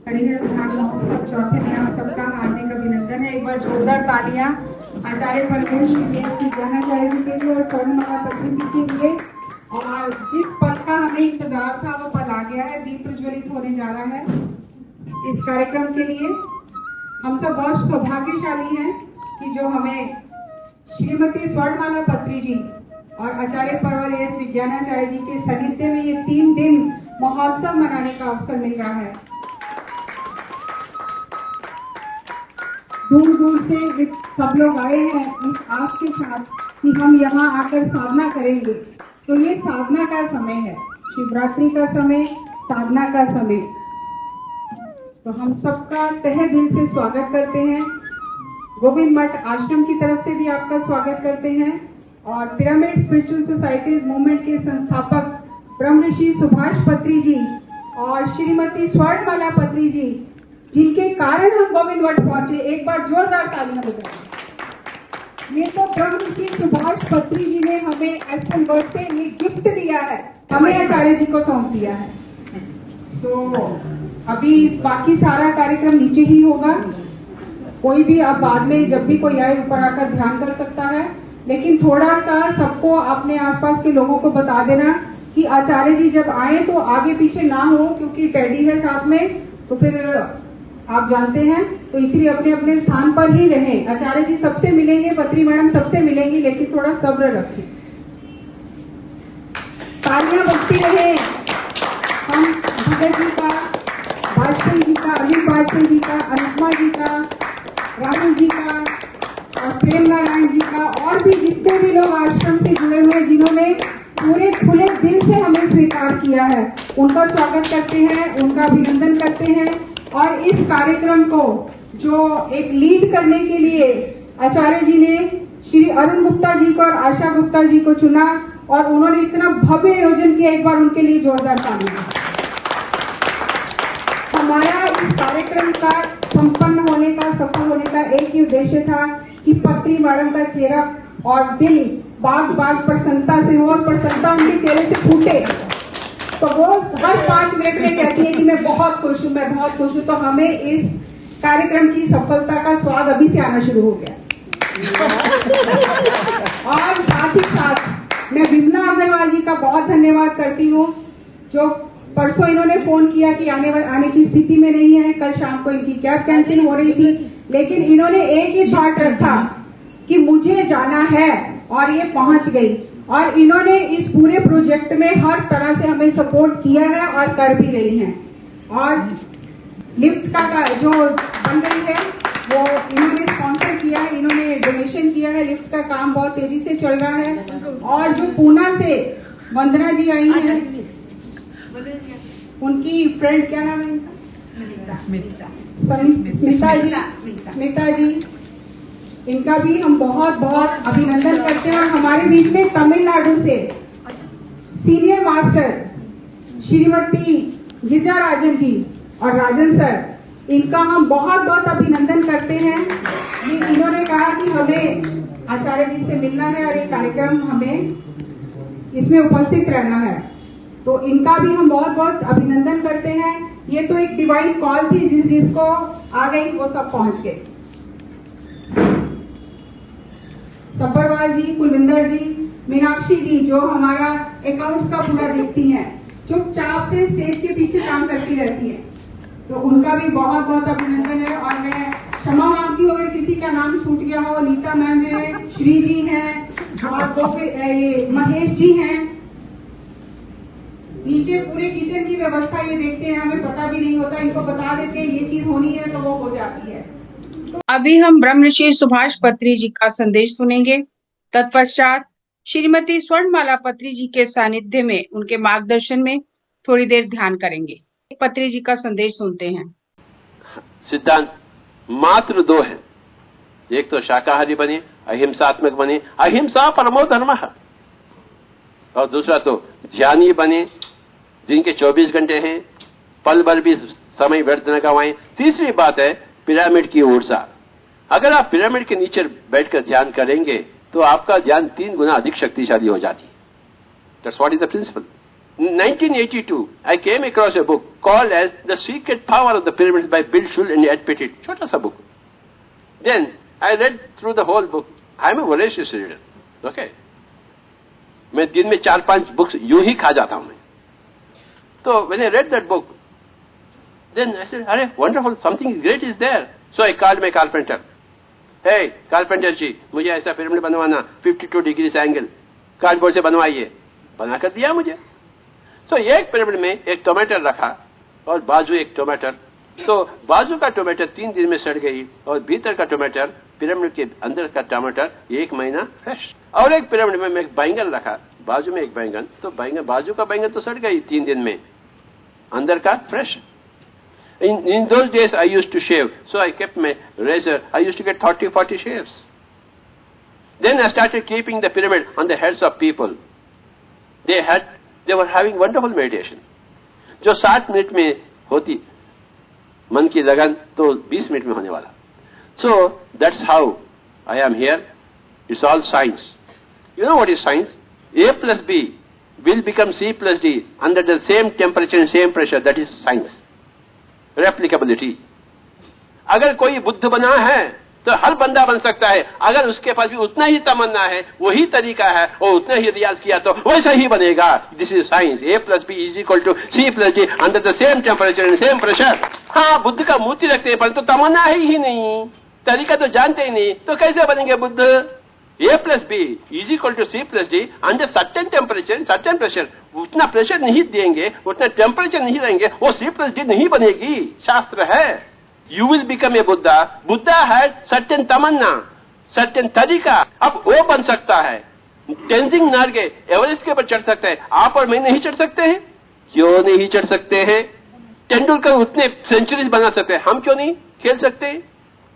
हरिहर ध्यान महोत्सव चौथे में आप सबका हार्दिक अभिनंदन है। एक बार जोरदार तालियां आचार्य परमेश विज्ञानाचार्य जी के लिए और स्वर्णमाला पत्री जी के लिए। और जिस पल का हमें इंतजार था वो पल आ गया है, दीप प्रज्वलित होने जा रहा है। इस कार्यक्रम के लिए हम सब बहुत सौभाग्यशाली हैं कि जो हमें श्रीमती स्वर्णमाला पत्री जी और आचार्य परवर एस विज्ञानाचार्य जी के सानिध्य में ये 3 दिन महोत्सव मनाने का अवसर मिल रहा है। दूर दूर से सब लोग आए हैं इस आस के साथ कि हम यहाँ आकर साधना करेंगे। तो ये साधना का समय है, शिवरात्रि का समय, साधना का समय। तो हम सबका तहे दिल से स्वागत करते हैं। गोविंद मठ आश्रम की तरफ से भी आपका स्वागत करते हैं और पिरामिड स्पिरिचुअल सोसाइटीज मूवमेंट के संस्थापक ब्रह्मऋषि सुभाष पत्री जी और श्रीमती स्वर्णमाला पत्री जी, जिनके कारण हम गोविंद मठ पहुंचे, एक बार जोरदार तालियां बजाएं। ये तो ब्रह्मऋषि सुभाष पत्री जी ने हमें एस्टन वर्ड से ये गिफ्ट दिया है, हमें आचार्य जी को सौंप दिया है। अभी बाकी सारा कार्यक्रम नीचे ही होगा। कोई भी अब बाद में जब भी कोई आए ऊपर आकर ध्यान कर सकता है, लेकिन थोड़ा सा सबको अपने आसपास के लोगों को बता देना कि आचार्य जी जब आए तो आगे पीछे ना हो, क्योंकि टेडी है साथ में, तो फिर आप जानते हैं, तो इसलिए अपने अपने स्थान पर ही रहें। आचार्य जी सबसे मिलेंगे, पत्री मैडम सबसे मिलेंगी, लेकिन थोड़ा सब्र रखें। तालियां बजती रहे। हम भगत जी का, वाजपेयी जी का, अनिल वाजपेयी जी का, अनुपमा जी का, राहुल जी का और प्रेम नारायण जी का, और भी जितने भी लोग आश्रम से जुड़े हुए हैं जिन्होंने पूरे खुले दिल से हमें स्वीकार किया है, उनका स्वागत करते हैं, उनका अभिनंदन करते हैं। और इस कार्यक्रम को जो एक लीड करने के लिए आचार्य जी ने श्री अरुण गुप्ता जी को और आशा गुप्ता जी को चुना और उन्होंने इतना भव्य आयोजन किया, एक बार उनके लिए जोरदार तालियां। हमारा इस कार्यक्रम का संपन्न होने का, सफल होने का एक ही उद्देश्य था कि पत्री मैडम का चेहरा और दिल बाग बाग प्रसन्नता से हो और प्रसन्नता उनके चेहरे से फूटे। तो वो हर 5 मिनट में कहती है कि मैं बहुत खुश हूँ, मैं बहुत खुश हूँ। तो हमें इस कार्यक्रम की सफलता का स्वाद अभी से आना शुरू हो गया। और साथ ही साथ मैं विमला अग्रवाल जी का बहुत धन्यवाद करती हूँ, जो परसों इन्होंने फोन किया कि आने की स्थिति में नहीं है। कल शाम को इनकी कैब कैंसिल हो रही थी, लेकिन इन्होंने एक ही थॉट रखा कि मुझे जाना है और ये पहुंच गई। और इन्होंने इस पूरे प्रोजेक्ट में हर तरह से हमें सपोर्ट किया है और कर भी रही हैं। और लिफ्ट का जो बन रही है वो इन्होंने स्पॉन्सर किया है, इन्होंने डोनेशन किया है। लिफ्ट का काम बहुत तेजी से चल रहा है। और जो पूना से वंदना जी आई हैं, उनकी फ्रेंड क्या नाम है इनका? स्मिता जी, इनका भी हम बहुत बहुत अभिनंदन करते हैं। और हमारे बीच में तमिलनाडु से सीनियर मास्टर श्रीमती गिरिजा राजन जी और राजन सर, इनका हम बहुत बहुत अभिनंदन करते हैं। इन्होंने कहा कि हमें आचार्य जी से मिलना है और ये कार्यक्रम हमें इसमें उपस्थित रहना है, तो इनका भी हम बहुत बहुत अभिनंदन करते हैं। ये तो एक डिवाइन कॉल थी, जिसको आ गई वो सब पहुंच गए। सब्बरवाल जी, कुलविंदर जी, मीनाक्षी जी जो हमारा अकाउंट्स का पूरा देखती हैं, चुपचाप से स्टेज के पीछे काम करती रहती हैं, तो उनका भी बहुत बहुत अभिनंदन है। और मैं क्षमा मांगती हूँ अगर किसी का नाम छूट गया हो। नीता मैम है, श्री जी हैं और ये महेश जी हैं। नीचे पूरे किचन की व्यवस्था ये देखते हैं, हमें पता भी नहीं होता, इनको बता देते हैं ये चीज होनी है तो वो हो जाती है। अभी हम ब्रह्मऋषि सुभाष पत्री जी का संदेश सुनेंगे। तत्पश्चात श्रीमती स्वर्णमाला पत्री जी के सानिध्य में उनके मार्गदर्शन में थोड़ी देर ध्यान करेंगे। पत्री जी का संदेश सुनते हैं। सिद्धांत मात्र 2 हैं, एक तो शाकाहारी बने, अहिंसात्मक बने, अहिंसा परमो धर्मः, और दूसरा तो ध्यानी बने जिनके 24 घंटे हैं, पल भर भी समय व्यर्थ न गवाएं। तीसरी बात है पिरामिड की ऊर्जा। अगर आप पिरामिड के नीचे बैठकर ध्यान करेंगे तो आपका ध्यान 3 गुना अधिक शक्तिशाली हो जाती है। That's what is the principle. In 1982, I came across a book called as The Secret Power of the Pyramids by Bill Schull and Ed Pettit. Chota sa book. Then I read through the whole book. I am a voracious reader. Okay. मैं दिन में 4-5 books यूं ही खा जाता हूं मैं. So when I read that book, then I said, "Arey, wonderful, something great is there." So I called my carpenter. Hey, carpenter जी, मुझे ऐसा पिरामिड बनवाना 52 डिग्री एंगल, कार्डबोर्ड से बनवाइए. बना कर दिया मुझे. So एक पिरामिड में एक टमाटर रखा और बाजू एक टमाटर. तो बाजू का टमाटर 3 दिन में सड़ गई और भीतर का टमाटर, पिरामिड के अंदर का टमाटर 1 महीना फ्रेश. और एक पिरामिड में मैं एक बैंगन रखा, बाजू में एक बैंगन, तो बैंगन, बाजू का बैंगन तो सड़ गई 3 दिन में, अंदर का fresh. In those days I used to shave, so I kept my razor. I used to get 30-40 shaves. Then I started keeping the pyramid on the heads of people. They were having wonderful meditation. जो 7 minute में होती मन की लगन, तो 20 minute में होने वाला. So that's how I am here. It's all science. You know what is science? A plus B will become C plus D under the same temperature and same pressure. That is science. Replicability. अगर कोई बुद्ध बना है तो हर बंदा बन सकता है. अगर उसके पास भी उतना ही तमन्ना है, वही तरीका है और उतना ही रियाज किया तो वैसा ही बनेगा. This is science. A plus B is equal to C plus D under the same temperature and same pressure. हाँ, बुद्ध का मूर्ति रखते हैं परंतु तमन्ना है ही नहीं, तरीका तो जानते ही नहीं, तो कैसे बनेंगे Buddha? A plus B is equal to C plus D under certain temperature, certain pressure. उतना प्रेशर नहीं देंगे, उतना टेम्परेचर नहीं देंगे, वो C plus D नहीं बनेगी. शास्त्र है. You will become a Buddha. Buddha had certain Tamannaah, certain तरीका. अब वो बन सकता है. तेंजिंग नार्गे एवरेस्ट के ऊपर चढ़ सकता है. आप और मैं नहीं चढ़ सकते हैं? क्यों नहीं चढ़ सकते हैं? तेंदुलकर उतने सेंचुरीज बना सकते हैं, हम क्यों नहीं खेल सकते?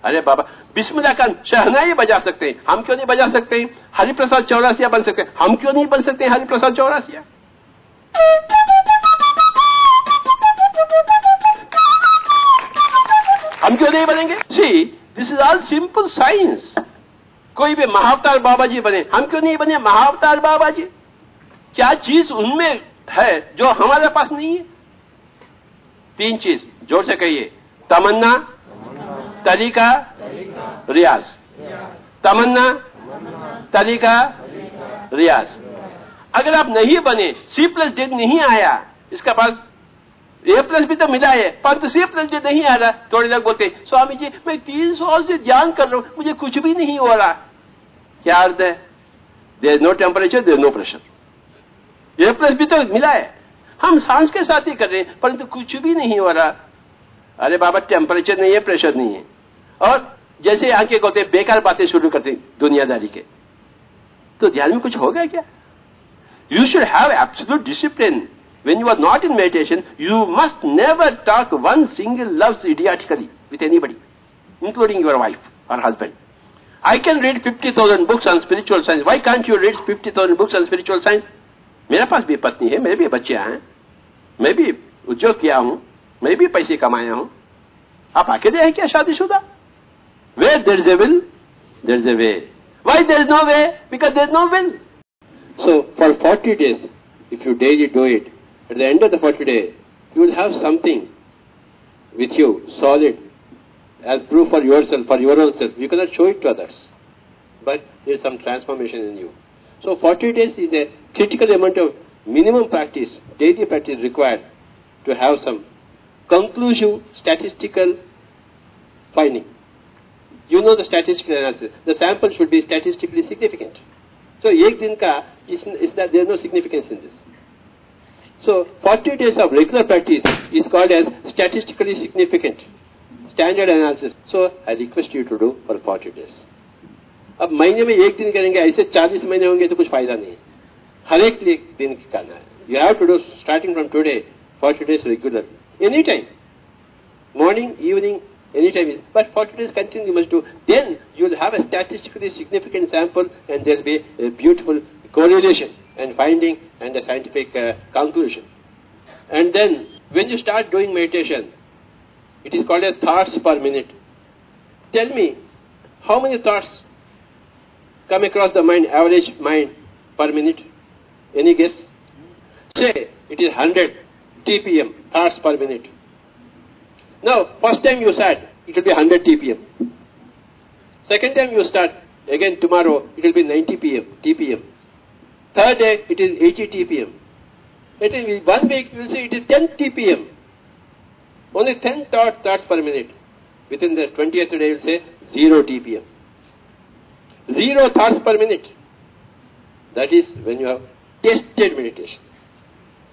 अरे बाबा, बिस्मिल्लाह खान शहनाई बजा सकते हैं, हम क्यों नहीं बजा सकते? हरिप्रसाद चौरासिया बन सकते हैं, हम क्यों नहीं बन सकते हरिप्रसाद चौरासिया? हम क्यों नहीं बनेंगे? See, this is all simple science. कोई भी महाअवतार बाबा जी बने, हम क्यों नहीं बने महाअवतार बाबा जी? क्या चीज उनमें है जो हमारे पास नहीं है? 3 चीज जोर से कहिए. तमन्ना, तरीका, रियाज. तमन्ना, तरीका, रियाज. अगर आप नहीं बने, C plus D नहीं आया, इसका पास A plus भी तो मिला है, परंतु C plus D नहीं आ रहा. थोड़े लोग बोलते स्वामी जी मैं 3 साल से ध्यान कर रहा हूं, मुझे कुछ भी नहीं हो रहा. क्या अर्थ है? There is no temperature, there is no pressure. A plus भी तो मिला है, हम सांस के साथ ही कर रहे हैं परंतु कुछ भी नहीं हो रहा. अरे बाबा, टेम्परेचर नहीं है, प्रेशर नहीं है. और जैसे आंखें होते बेकार बातें शुरू करते दुनियादारी के, तो ध्यान में कुछ होगा क्या? You should have absolute discipline. When you are not in meditation, you must never talk one single love idiotically with anybody, including your wife or husband. I can read 50,000 books on spiritual science. Why can't you read 50,000 books on spiritual science? मेरे पास भी पत्नी है, मेरे भी बच्चे हैं, मैं भी उद्योग किया हूं, मैं भी पैसे कमाया हूं. आप अकेले हैं क्या शादीशुदा? Where there is a will, there is a way. Why there is no way? Because there is no will. So for 40 days, if you daily do it, at the end of the 40 days, you will have something with you, solid, as proof for yourself, for your own self. You cannot show it to others, but there is some transformation in you. So 40 days is a critical amount of minimum practice, daily practice required to have some conclusive statistical finding. You know the statistical analysis. The sample should be statistically significant. So, एक दिन का is that there is no significance in this. So, 40 days of regular practice is called as statistically significant standard analysis. So, I request you to do for 40 days. अब महीने में एक दिन करेंगे, ऐसे 40 महीने होंगे तो कुछ फायदा नहीं है. हर एक दिन करना है. You have to do starting from today 40 days regularly. Anytime. Morning, evening, anytime. But 40 days continuing you must do. Then you will have a statistically significant sample and there will be a beautiful correlation and finding and a scientific conclusion. And then when you start doing meditation, it is called as thoughts per minute. Tell me, how many thoughts come across the mind, average mind per minute? Any guess? say it is 100 TPM, thoughts per minute. Now, first time you start, it will be 100 TPM. Second time you start, again tomorrow, it will be 90 TPM. Third day, it is 80 TPM. It is 1 week, you will see it is 10 TPM. Only 10 thoughts per minute. Within the 20th day, you will say 0 TPM. 0 thoughts per minute. That is when you have tested meditation.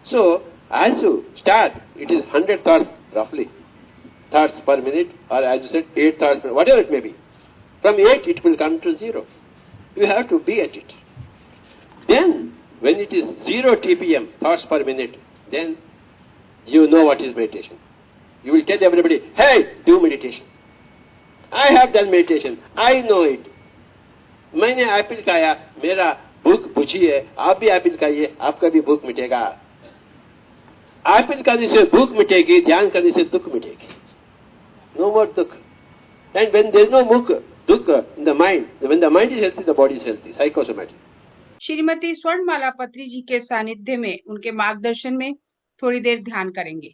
So, as you start, it is 100 thoughts roughly. Thoughts per minute, or as you said, 8 thoughts per minute, whatever it may be. From 8, it will come to 0. You have to be at it. Then, when it is 0 TPM, thoughts per minute, then you know what is meditation. You will tell everybody, hey, do meditation. I have done meditation. I know it. मैंने Apple खाया, मेरा भूख बुझी है, आप भी Apple खाइए, आपका भी भूख मिटेगा. एप्पल खाने से भूख मिटेगी, ध्यान करने से दुख मिटेगी. No more dukh. And when there is no dukh in the mind, when the mind is healthy, the body is healthy, psychosomatic. Shrimati स्वर्णमाला पत्री जी के सानिध्य में उनके मार्गदर्शन में थोड़ी देर ध्यान करेंगे.